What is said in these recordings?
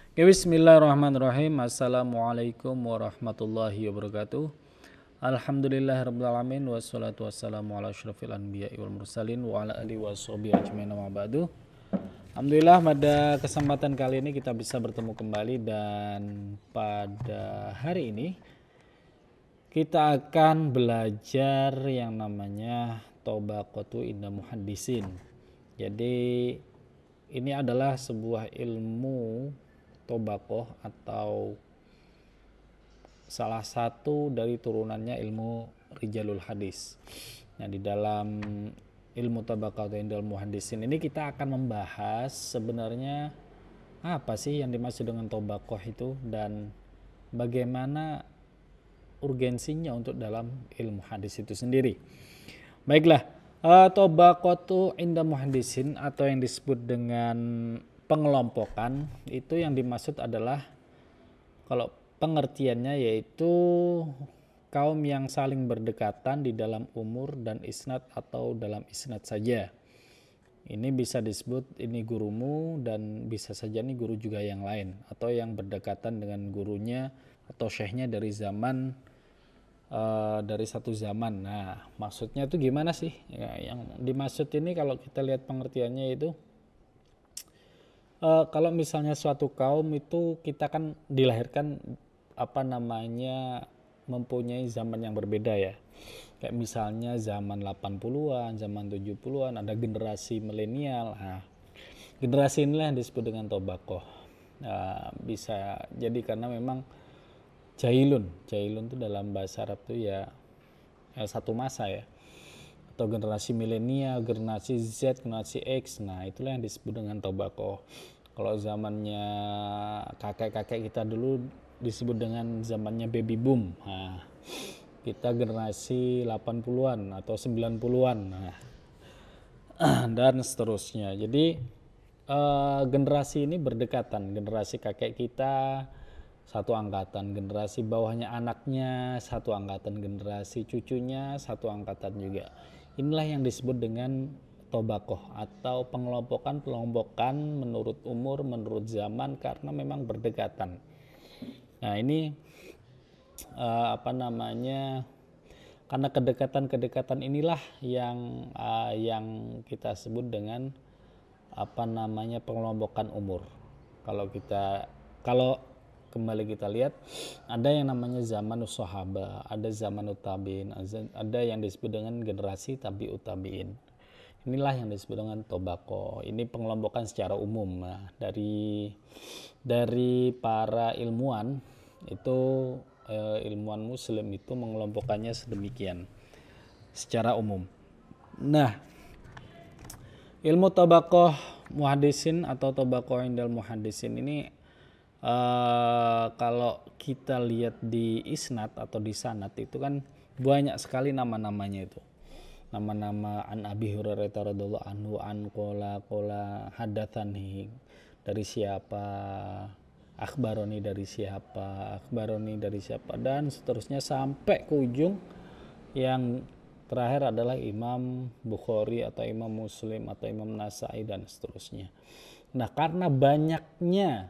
Oke, bismillahirrahmanirrahim. Assalamualaikum warahmatullahi wabarakatuh. Alhamdulillahirrabbilalamin. Wassalatu wassalamu ala asyrafil anbiya'i wal mursalin wa ala alihi wa sahbihi ajmain amma ba'du. Alhamdulillah pada kesempatan kali ini kita bisa bertemu kembali, dan pada hari ini kita akan belajar yang namanya Tobaqotu Inda Muhaddisin. Jadi ini adalah sebuah ilmu Tobaqoh atau salah satu dari turunannya ilmu Rijalul Hadis. Nah, di dalam ilmu Tobaqoh Indal Muhaddisin ini kita akan membahas sebenarnya apa sih yang dimaksud dengan Tobaqoh itu dan bagaimana urgensinya untuk dalam ilmu hadis itu sendiri. Baiklah, Tobaqotu Inda Muhaddisin atau yang disebut dengan pengelompokan itu yang dimaksud adalah, kalau pengertiannya yaitu kaum yang saling berdekatan di dalam umur dan isnad atau dalam isnad saja. Ini bisa disebut ini gurumu, dan bisa saja ini guru juga yang lain atau yang berdekatan dengan gurunya atau syekhnya dari zaman dari satu zaman. Nah, maksudnya itu gimana sih? Ya, yang dimaksud ini kalau kita lihat pengertiannya itu kalau misalnya suatu kaum itu kita kan dilahirkan mempunyai zaman yang berbeda ya. Kayak misalnya zaman 80-an, zaman 70-an, ada generasi milenial. Nah, generasi inilah yang disebut dengan Tobaqoh. Nah, bisa jadi karena memang Jailun itu dalam bahasa Arab tuh ya satu masa ya, atau generasi milenial, generasi Z, generasi X. Nah, itulah yang disebut dengan Tobaqoh. Kalau zamannya kakek-kakek kita dulu disebut dengan zamannya baby boom. Nah, kita generasi 80-an atau 90-an. Nah, dan seterusnya. Jadi generasi ini berdekatan. Generasi kakek kita satu angkatan, generasi bawahnya anaknya satu angkatan, generasi cucunya satu angkatan juga. Inilah yang disebut dengan Tobaqoh atau pengelompokan menurut umur, menurut zaman, karena memang berdekatan. Nah, ini karena kedekatan inilah yang kita sebut dengan pengelompokan umur. Kalau kembali kita lihat, ada yang namanya zamanus sahabah, ada zamanut tabi'in, ada yang disebut dengan generasi tabi'ut tabi'in. Inilah yang disebut dengan Tobaqoh. Ini pengelompokan secara umum. Nah, dari para ilmuwan itu, ilmuwan muslim itu mengelompokkannya sedemikian secara umum. Nah, ilmu Tobaqoh Muhaddisin atau Tobaqoh Indal Muhaddisin ini kalau kita lihat di isnad atau di sanad itu kan banyak sekali nama-namanya itu. Nama-nama an Abi Hurairah radhiyallahu anhu, an qala hadatsani dari siapa, akhbaroni dari siapa, dan seterusnya sampai ke ujung yang terakhir adalah Imam Bukhari atau Imam Muslim atau Imam Nasai dan seterusnya. Nah, karena banyaknya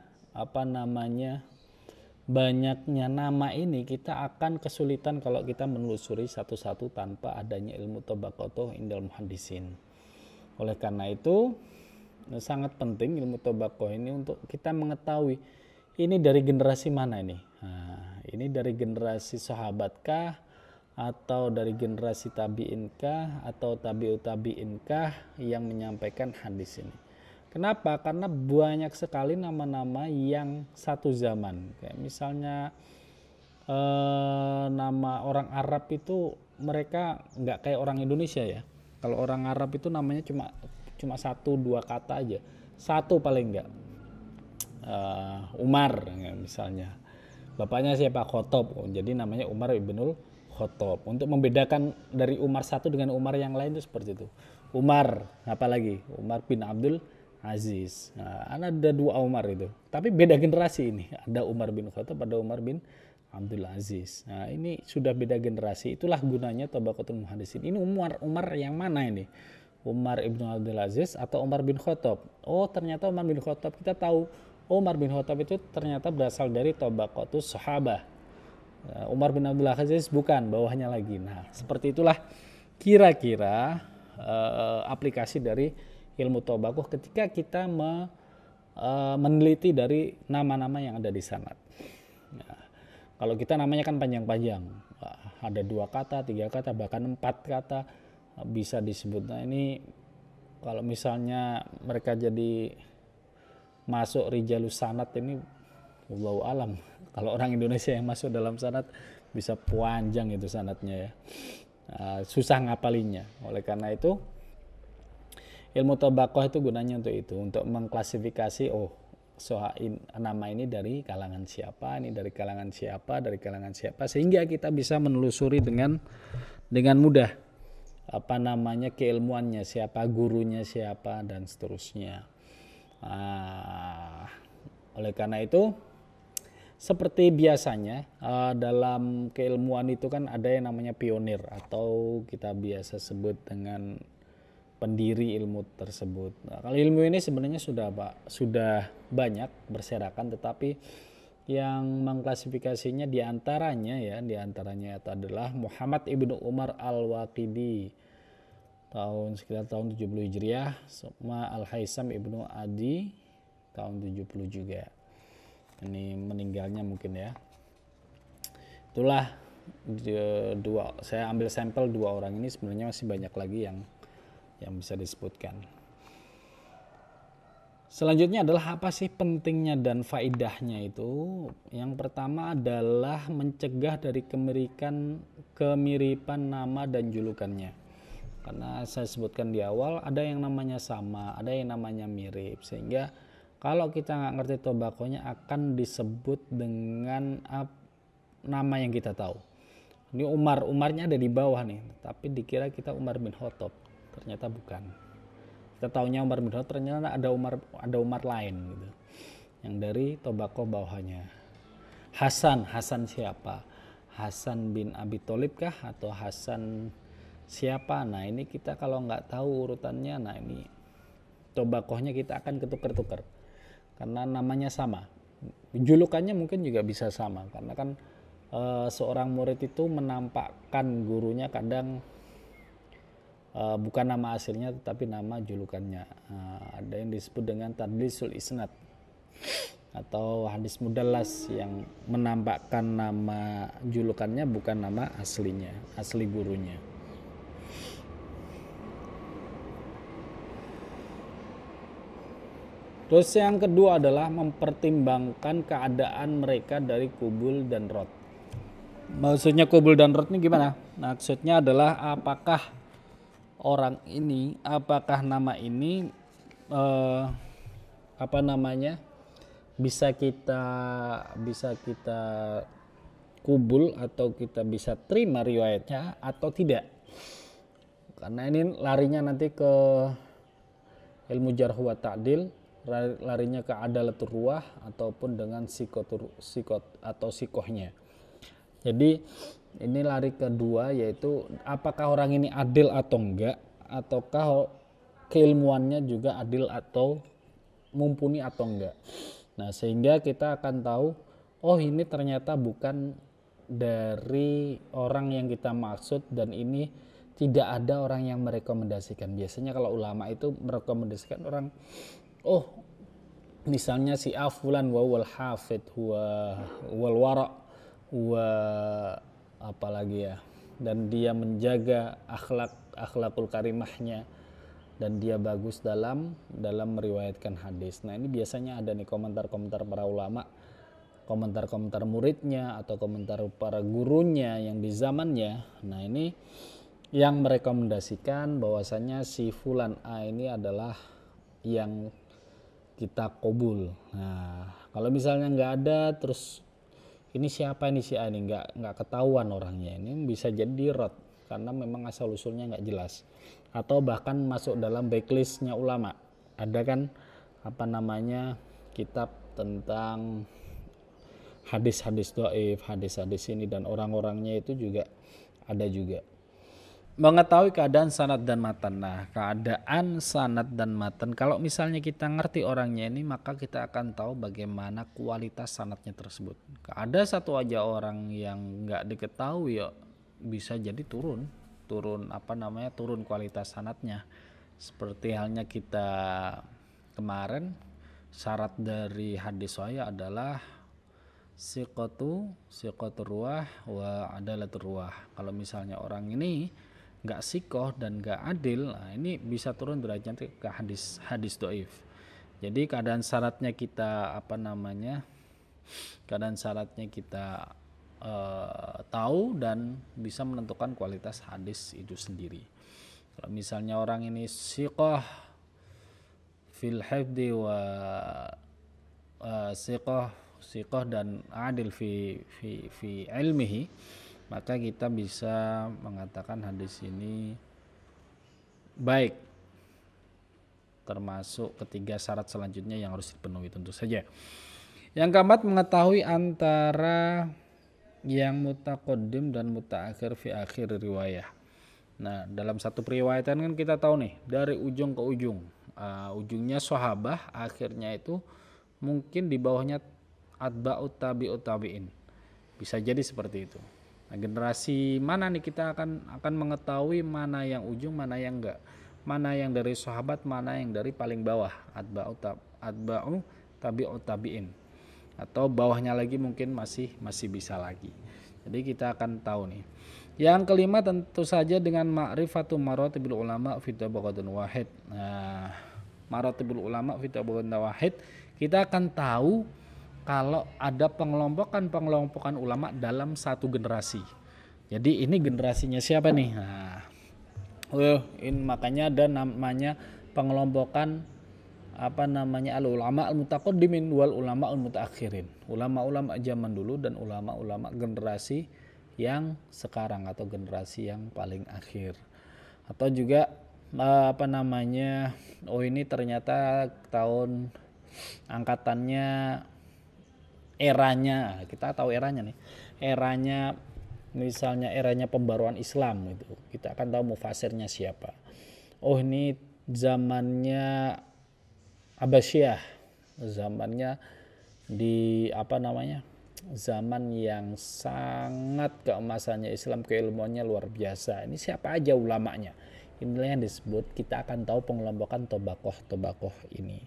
nama ini, kita akan kesulitan kalau kita menelusuri satu-satu tanpa adanya ilmu Tobaqoh Indal Muhaddisin. Oleh karena itu sangat penting ilmu Tobaqoh ini untuk kita mengetahui ini dari generasi mana ini. Nah, ini dari generasi sahabatkah, atau dari generasi tabi'inkah, atau tabi'ut tabi'inkah yang menyampaikan hadis ini. Kenapa? Karena banyak sekali nama-nama yang satu zaman. Kayak misalnya nama orang Arab itu mereka nggak kayak orang Indonesia ya. Kalau orang Arab itu namanya cuma satu dua kata aja, satu paling nggak. Umar ya, misalnya bapaknya siapa, Khotob, jadi namanya Umar ibnul Khotob. Untuk membedakan dari Umar satu dengan Umar yang lain itu seperti itu. Umar apalagi Umar bin Abdul Aziz. Nah, ada dua Umar itu, tapi beda generasi ini. Ada Umar bin Khattab, ada Umar bin Abdul Aziz. Nah, ini sudah beda generasi. Itulah gunanya Tobaqotul Muhaddisin. Ini Umar yang mana ini? Umar ibn Abdul Aziz atau Umar bin Khattab? Oh, ternyata Umar bin Khattab kita tahu Umar bin Khattab itu ternyata berasal dari Tabaqatus Sahabah. Umar bin Abdul Aziz bukan, bawahnya lagi. Nah, seperti itulah kira-kira aplikasi dari ilmu tabaqoh ketika kita meneliti dari nama-nama yang ada di sanad. Nah, kalau kita namanya kan panjang-panjang, ada 2 kata, 3 kata, bahkan 4 kata bisa disebut. Nah ini kalau misalnya mereka jadi masuk rijalus sanad ini, wallahu alam. Kalau orang Indonesia yang masuk dalam sanad bisa panjang itu sanadnya ya. Susah ngapalinya. Oleh karena itu ilmu tabaqoh itu gunanya untuk itu, untuk mengklasifikasi nama ini dari kalangan siapa, ini dari kalangan siapa, dari kalangan siapa, sehingga kita bisa menelusuri dengan mudah keilmuannya siapa, gurunya siapa, dan seterusnya. Oleh karena itu seperti biasanya dalam keilmuan itu kan ada yang namanya pionir atau kita biasa sebut dengan pendiri ilmu tersebut. Nah, kalau ilmu ini sebenarnya sudah banyak berserakan, tetapi yang mengklasifikasinya diantaranya itu adalah Muhammad ibnu Umar al-Waqidi sekitar tahun 70 Hijriah, sama Al-Haisam ibnu Adi tahun 70 juga. Ini meninggalnya mungkin ya. Itulah saya ambil sampel 2 orang ini, sebenarnya masih banyak lagi yang bisa disebutkan. Selanjutnya adalah apa sih pentingnya dan faidahnya itu? Yang pertama adalah mencegah dari kemiripan nama dan julukannya. Karena saya sebutkan di awal, ada yang namanya sama, ada yang namanya mirip, sehingga kalau kita nggak ngerti tabaqohnya akan disebut dengan nama yang kita tahu. Ini Umarnya ada di bawah nih, tapi dikira kita Umar bin Khattab, ternyata bukan. Kita taunya Umar bin Khattab, ternyata ada Umar lain gitu, yang dari tabaqoh bawahnya. Hasan siapa? Hasan bin Abi Thalib kah atau Hasan siapa? Nah ini kita kalau nggak tahu urutannya, nah ini tabaqohnya kita akan ketukar-tukar karena namanya sama, julukannya mungkin juga bisa sama, karena kan seorang murid itu menampakkan gurunya kadang bukan nama aslinya tetapi nama julukannya. Ada yang disebut dengan tadlisul isnad atau hadis mudallas, yang menampakkan nama julukannya bukan nama aslinya, asli gurunya. Terus yang kedua adalah mempertimbangkan keadaan mereka dari kubul dan rot. Maksudnya kubul dan rot ini gimana? Maksudnya adalah apakah nama ini bisa kita kubul atau kita bisa terima riwayatnya atau tidak. Karena ini larinya nanti ke ilmu jarh wa ta'dil, larinya ke adalatul ruwah ataupun dengan sikot atau sikohnya. Jadi ini lari kedua, yaitu apakah orang ini adil atau enggak, ataukah keilmuannya juga adil atau mumpuni atau enggak. Nah sehingga kita akan tahu, oh ini ternyata bukan dari orang yang kita maksud, dan ini tidak ada orang yang merekomendasikan. Biasanya kalau ulama itu merekomendasikan orang, misalnya si fulan wa wal hafid wal wara wa apalagi ya, dan dia menjaga akhlakul karimahnya, dan dia bagus dalam meriwayatkan hadis. Nah ini biasanya ada nih komentar-komentar para ulama, komentar-komentar muridnya atau komentar para gurunya yang di zamannya. Nah ini yang merekomendasikan bahwasanya si fulan A ini adalah yang kita qabul. Nah kalau misalnya nggak ada, terus ini siapa ini si A ini, nggak ketahuan orangnya, ini bisa jadi rot karena memang asal usulnya nggak jelas, atau bahkan masuk dalam backlistnya ulama. Ada kan kitab tentang hadis-hadis dhaif, hadis-hadis ini, dan orang-orangnya itu juga ada juga. Mengetahui keadaan sanad dan matan. Nah, keadaan sanad dan matan, kalau misalnya kita ngerti orangnya ini, maka kita akan tahu bagaimana kualitas sanadnya tersebut. Ada satu aja orang yang nggak diketahui ya bisa jadi turun kualitas sanadnya. Seperti halnya kita kemarin, syarat dari hadis sahih adalah siqatu ruah wa adalatur ruah. Kalau misalnya orang ini nggak sikoh dan nggak adil, nah ini bisa turun derajatnya ke hadis doif. Jadi keadaan syaratnya kita tahu dan bisa menentukan kualitas hadis itu sendiri. Kalau misalnya orang ini sikoh fil hifdi wa sikoh dan adil fi ilmihi, maka kita bisa mengatakan hadis ini baik, termasuk ketiga syarat selanjutnya yang harus dipenuhi tentu saja. Yang keempat, mengetahui antara yang mutaqaddim dan mutaakhir fi akhir riwayah. Nah, dalam satu periwayatan kan kita tahu nih dari ujung ke ujung, ujungnya sahabah, akhirnya itu mungkin di bawahnya atba'ut tabi'ut tabi'in, bisa jadi seperti itu. Nah, generasi mana nih kita akan mengetahui mana yang ujung, mana yang enggak, mana yang dari sahabat, mana yang dari paling bawah, atba'u tabi'ut tabi'in, atau bawahnya lagi mungkin masih bisa lagi. Jadi kita akan tahu nih. Yang kelima tentu saja dengan ma'rifatu maratibul ulama fi tabaqatin wahid. Nah, maratibul ulama fi tabaqatin wahid, kita akan tahu kalau ada pengelompokan ulama dalam satu generasi. Jadi ini generasinya siapa nih? Nah, ini makanya ada namanya pengelompokan al ulama al mutaqaddimin wal ulama al mutaakhirin. Ulama-ulama zaman dulu dan ulama-ulama generasi yang sekarang atau generasi yang paling akhir. Atau juga ini ternyata tahun angkatannya, eranya, kita tahu eranya nih, eranya misalnya eranya pembaruan Islam itu, kita akan tahu mufasirnya siapa. Oh, ini zamannya Abbasiyah, zamannya zaman yang sangat keemasannya Islam, keilmuannya luar biasa. Ini siapa aja ulamanya. Inilah yang disebut, kita akan tahu pengelompokan tobakoh ini.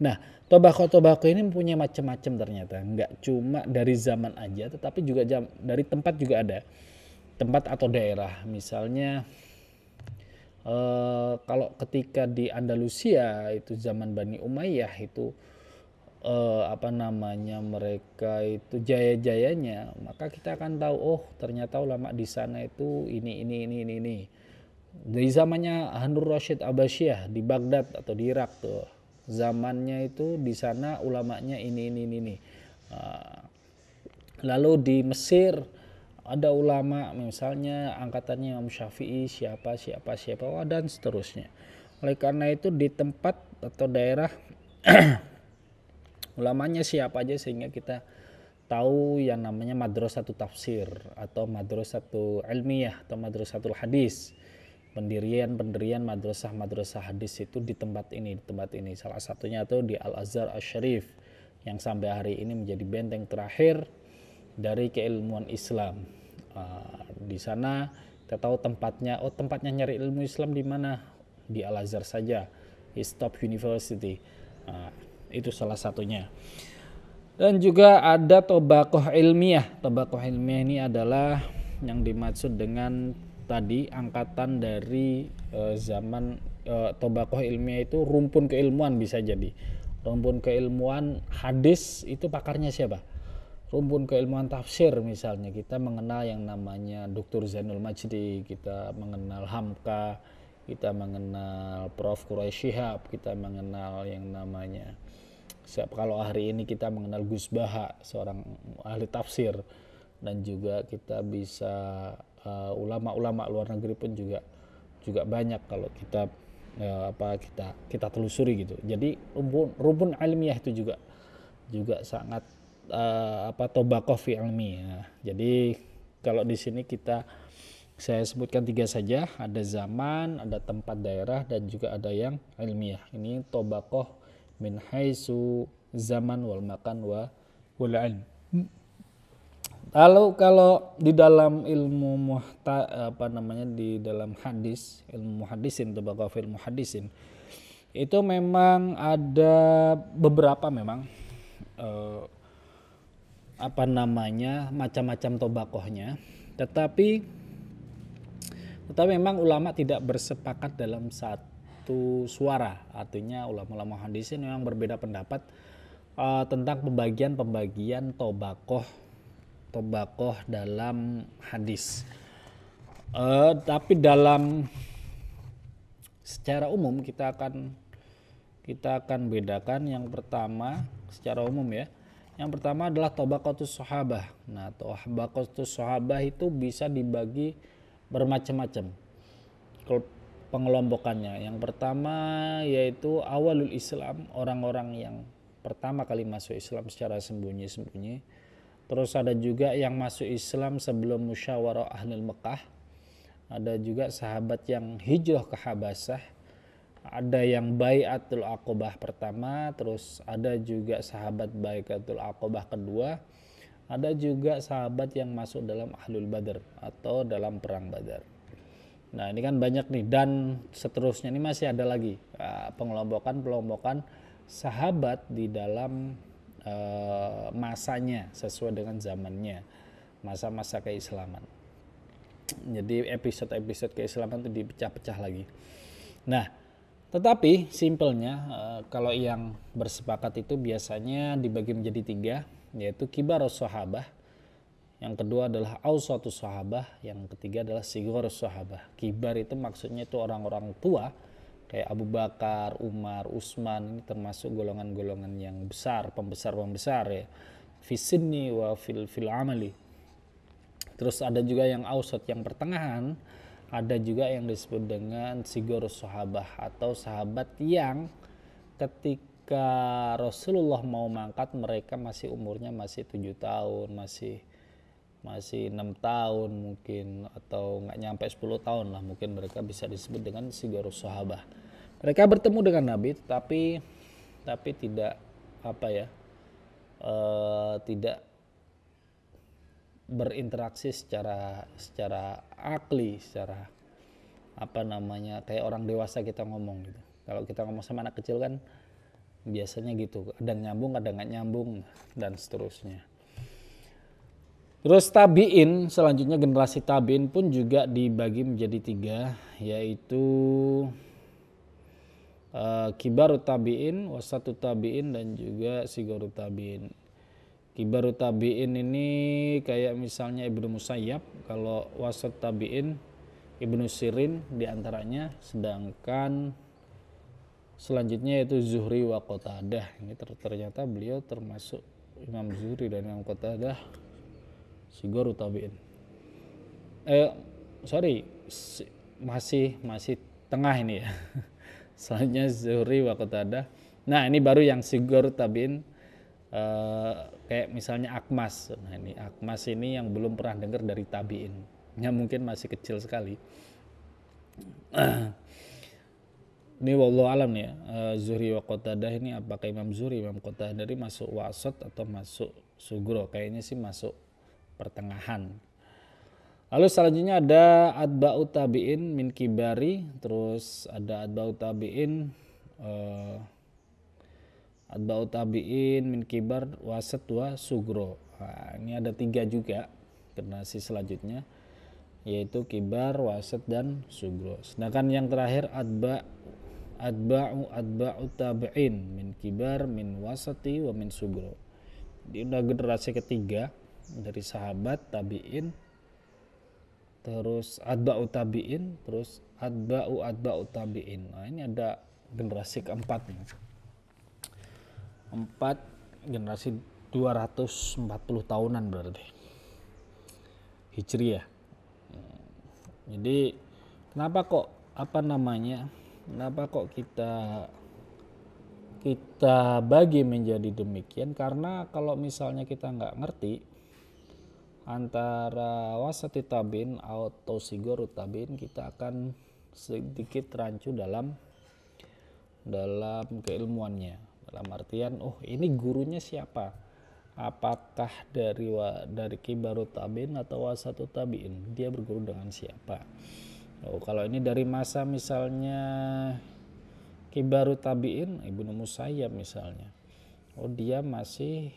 Nah, tobakoh ini mempunyai macam-macam ternyata. Enggak cuma dari zaman aja, tetapi juga dari tempat juga ada. Tempat atau daerah. Misalnya kalau ketika di Andalusia itu zaman Bani Umayyah itu mereka itu jaya-jayanya, maka kita akan tahu, oh ternyata ulama di sana itu ini. Dari zamannya Harun Rasyid Abbasiyah di Baghdad atau di Irak tuh, zamannya itu di sana ulamanya ini. Lalu di Mesir ada ulama misalnya angkatannya Imam Syafi'i siapa dan seterusnya. Oleh karena itu di tempat atau daerah ulamanya siapa aja, sehingga kita tahu yang namanya madrasatul tafsir atau madrasatul ilmiah atau madrasatul hadis. Pendirian madrasah hadis itu di tempat ini. Salah satunya itu di Al-Azhar Asy-Syarif yang sampai hari ini menjadi benteng terakhir dari keilmuan Islam. Di sana kita tahu tempatnya nyari ilmu Islam di mana? Di Al-Azhar saja, Top University. Itu salah satunya. Dan juga ada tobakoh ilmiah. Tobakoh ilmiah ini adalah yang dimaksud dengan tadi angkatan dari zaman tobakoh ilmiah itu rumpun keilmuan, bisa jadi rumpun keilmuan hadis itu pakarnya siapa? Rumpun keilmuan tafsir misalnya kita mengenal yang namanya Dr. Zainul Majdi, kita mengenal Hamka, kita mengenal Prof. Quraisy Shihab, kita mengenal yang namanya kalau hari ini kita mengenal Gus Baha, seorang ahli tafsir, dan juga kita bisa ulama-ulama luar negeri pun juga banyak kalau kita kita telusuri gitu. Jadi rumpun ilmiah itu juga sangat tobakoh fi ilmi. Jadi kalau di sini kita Saya sebutkan 3 saja, ada zaman, ada tempat daerah, dan juga ada yang ilmiah. Ini tobaqoh min haitsu zaman wal makan wal ilm. Lalu kalau di dalam ilmu di dalam hadis, ilmu muhaddisin, tobaqoh fil muhaddisin, itu memang ada beberapa memang macam-macam tobaqohnya, tetapi memang ulama tidak bersepakat dalam satu suara. Artinya ulama-ulama hadisin memang berbeda pendapat tentang pembagian tobaqoh dalam hadis. Tapi dalam secara umum kita akan bedakan. Yang pertama secara umum ya. Yang pertama adalah tobaqotus sahabah. Nah, tobaqotus sahabah itu bisa dibagi bermacam-macam pengelompokannya. Yang pertama yaitu awalul Islam, orang-orang yang pertama kali masuk Islam secara sembunyi-sembunyi. Terus ada juga yang masuk Islam sebelum musyawarah ahlul Mekah. Ada juga sahabat yang hijrah ke Habasah. Ada yang bai'atul aqobah pertama, terus ada juga sahabat bai'atul aqobah kedua. Ada juga sahabat yang masuk dalam Ahlul Badar atau dalam perang Badar. Nah, ini kan banyak nih, dan seterusnya ini masih ada lagi pengelompokan sahabat di dalam masanya sesuai dengan zamannya, masa-masa keislaman. Jadi episode-episode keislaman itu dipecah-pecah lagi. Nah, tetapi simpelnya kalau yang bersepakat itu biasanya dibagi menjadi 3, yaitu kibarus sahabah, yang kedua adalah ausatus sahabah, yang ketiga adalah sigharus sahabah. Kibar itu maksudnya itu orang-orang tua kayak Abu Bakar, Umar, Utsman, ini termasuk golongan-golongan yang besar, pembesar ya, fisinni wa fil amali. Terus ada juga yang ausat, yang pertengahan, ada juga yang disebut dengan sigharus sahabah atau sahabat yang ketika Rasulullah mau mangkat mereka masih umurnya masih 7 tahun, masih 6 tahun mungkin, atau nggak nyampe 10 tahun lah, mungkin mereka bisa disebut dengan sigharus sahabah. Mereka bertemu dengan Nabi tapi tidak tidak berinteraksi secara akli, secara kayak orang dewasa kita ngomong gitu. Kalau kita ngomong sama anak kecil kan biasanya gitu, kadang nyambung kadang nggak nyambung dan seterusnya. Terus tabiin, selanjutnya generasi tabiin pun juga dibagi menjadi 3, yaitu kibarut tabiin, wasatut tabiin, dan juga sigharut tabiin. Kibarut tabiin ini kayak misalnya Ibnu Musayyab, kalau wasat tabiin Ibnu Sirin diantaranya, sedangkan selanjutnya yaitu Zuhri wa Qatadah. Ini ternyata beliau termasuk Imam Zuhri dan Imam Qatadah sigharut tabiin. Masih tengah ini ya. Selanjutnya Zuhri wa Qatadah. Nah, ini baru yang sigharut tabiin, kayak misalnya Akmas. Nah, ini Akmas ini yang belum pernah dengar dari tabiin. Ya mungkin masih kecil sekali. Ini wallahu alam ya, Zuhri wa Qatadah ini apakah Imam Zuhri, Imam Qatadah ini masuk wasat atau masuk sugro? Kayaknya sih masuk pertengahan. Lalu selanjutnya ada atba'ut tabi'in min kibari, terus ada atba'ut tabi'in min kibar, wasat wa sugro. Nah, ini ada 3 juga generasi selanjutnya, yaitu kibar, wasat, dan sugro. Sedangkan yang terakhir atba'ut tabi'in min kibar, min wasati, wa min sugro. Ini udah generasi ketiga dari sahabat tabi'in, terus atba'ut tabi'in, terus atba'ut tabi'in. Nah, ini ada generasi keempat nih. 4 generasi 240 tahunan berarti Hijriyah. Jadi kenapa kok kita bagi menjadi demikian? Karena kalau misalnya kita nggak ngerti antara wasati tabiin atau sigorut tabiin, kita akan sedikit rancu dalam keilmuannya, dalam artian ini gurunya siapa, apakah dari kibarut tabiin atau wasatut tabiin, dia berguru dengan siapa. Kalau ini dari masa misalnya kibarut tabiin, Ibnu Musayyab misalnya, dia masih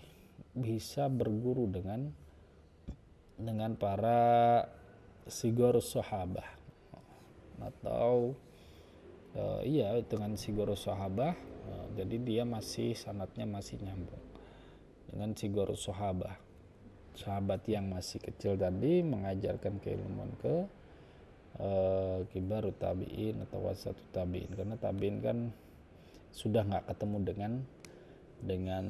bisa berguru dengan para sigorus sahabah, atau dengan sigorus sahabah. Jadi dia masih sanadnya masih nyambung dengan sigorus sahabah, sahabat yang masih kecil tadi mengajarkan keilmuan ke kibarut tabiin atau wasatut tabiin, karena tabiin kan sudah nggak ketemu dengan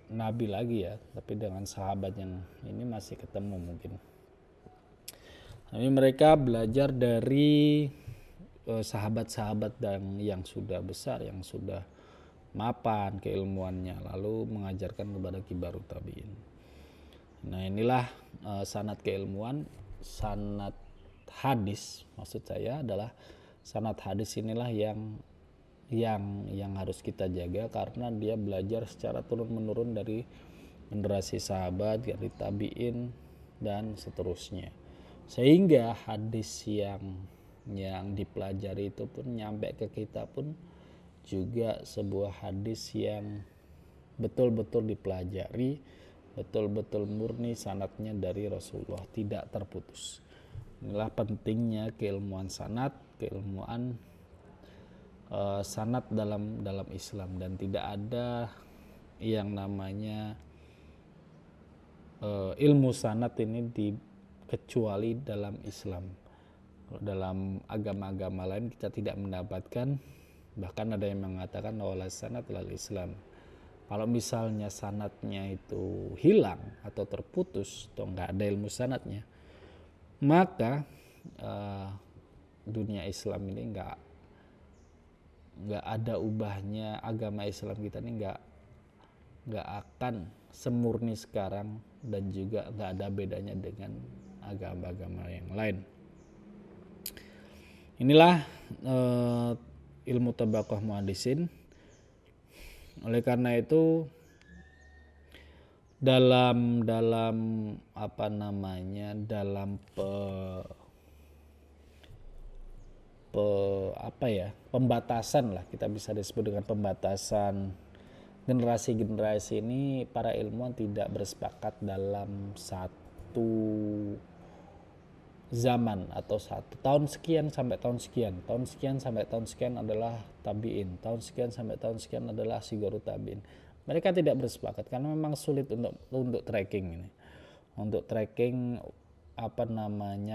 Nabi lagi ya, tapi dengan sahabat yang ini masih ketemu mungkin. Ini mereka belajar dari sahabat-sahabat yang sudah besar, yang sudah mapan keilmuannya, lalu mengajarkan kepada kibarut tabiin. Nah, inilah sanad keilmuan. Sanad hadis maksud saya adalah sanad hadis inilah yang harus kita jaga, karena dia belajar secara turun menurun dari generasi sahabat, dari tabiin dan seterusnya, sehingga hadis yang dipelajari itu pun nyampe ke kita pun juga sebuah hadis yang betul-betul dipelajari, betul-betul murni sanadnya dari Rasulullah, tidak terputus. Inilah pentingnya keilmuan sanad, keilmuan sanad dalam Islam, dan tidak ada yang namanya ilmu sanad ini kecuali dalam Islam. Kalau dalam agama-agama lain kita tidak mendapatkan, bahkan ada yang mengatakan wala sanad lal Islam. Kalau misalnya sanadnya itu hilang atau terputus atau nggak ada ilmu sanadnya, maka dunia Islam ini nggak ada ubahnya. Agama Islam kita ini nggak akan semurni sekarang, dan juga nggak ada bedanya dengan agama-agama yang lain. Inilah ilmu tabaqah muhaddisin. Oleh karena itu dalam pembatasan lah, kita bisa disebut dengan pembatasan generasi-generasi ini, para ilmuwan tidak bersepakat dalam satu zaman atau satu tahun sekian sampai tahun sekian, tahun sekian sampai tahun sekian adalah tabiin, tahun sekian sampai tahun sekian adalah sigorut tabiin. Mereka tidak bersepakat karena memang sulit untuk tracking ini, untuk tracking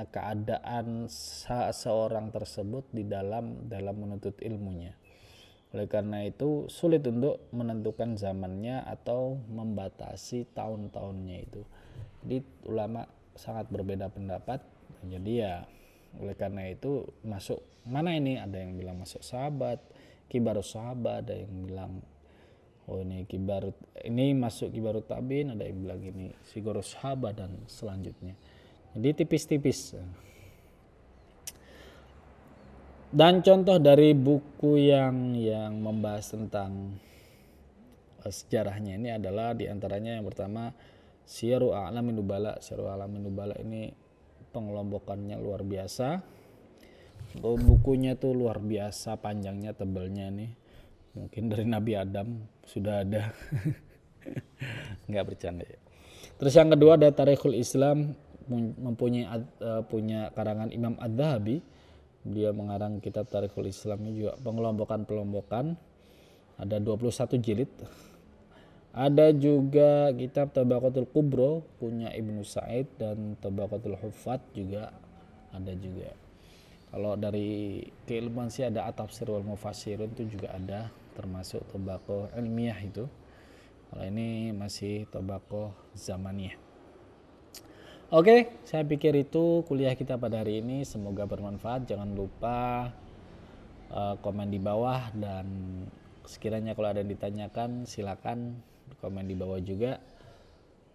keadaan seorang tersebut di dalam menuntut ilmunya. Oleh karena itu sulit untuk menentukan zamannya atau membatasi tahun-tahunnya itu. Jadi ulama sangat berbeda pendapat. Jadi ya oleh karena itu masuk mana ini, ada yang bilang masuk sahabat, kibarus sahabat, ada yang bilang ini masuk kibarut tabiin, ada yang bilang ini sigorus sahabat dan selanjutnya. Jadi tipis-tipis. Dan contoh dari buku yang membahas tentang sejarahnya ini adalah diantaranya yang pertama Syiaru A'lamin Nubala. Syiaru A'lamin Nubala ini pengelompokannya luar biasa. Bukunya tuh luar biasa panjangnya, tebalnya nih mungkin dari Nabi Adam sudah ada. Nggak bercanda ya. Terus yang kedua ada Tarikhul Islam, punya karangan Imam Adz-Dzahabi. Dia mengarang kitab Tarikhul Islam ini juga pengelompokan ada 21 jilid. Ada juga kitab Tabaqatul Kubro punya Ibnu Sa'id, dan Tabaqatul Huffaz juga ada juga. Kalau dari keilmuan sih ada At-Tafsir wal Mufassirun, itu juga ada, termasuk tabaqah ilmiah itu. Kalau ini masih tabaqah zamaniyah. Oke, saya pikir itu kuliah kita pada hari ini, semoga bermanfaat. Jangan lupa komen di bawah, dan sekiranya kalau ada yang ditanyakan silakan komen di bawah juga.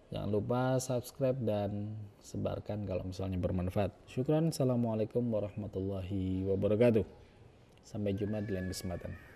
Jangan lupa subscribe dan sebarkan kalau misalnya bermanfaat. Syukran. Assalamualaikum warahmatullahi wabarakatuh. Sampai jumpa di lain kesempatan.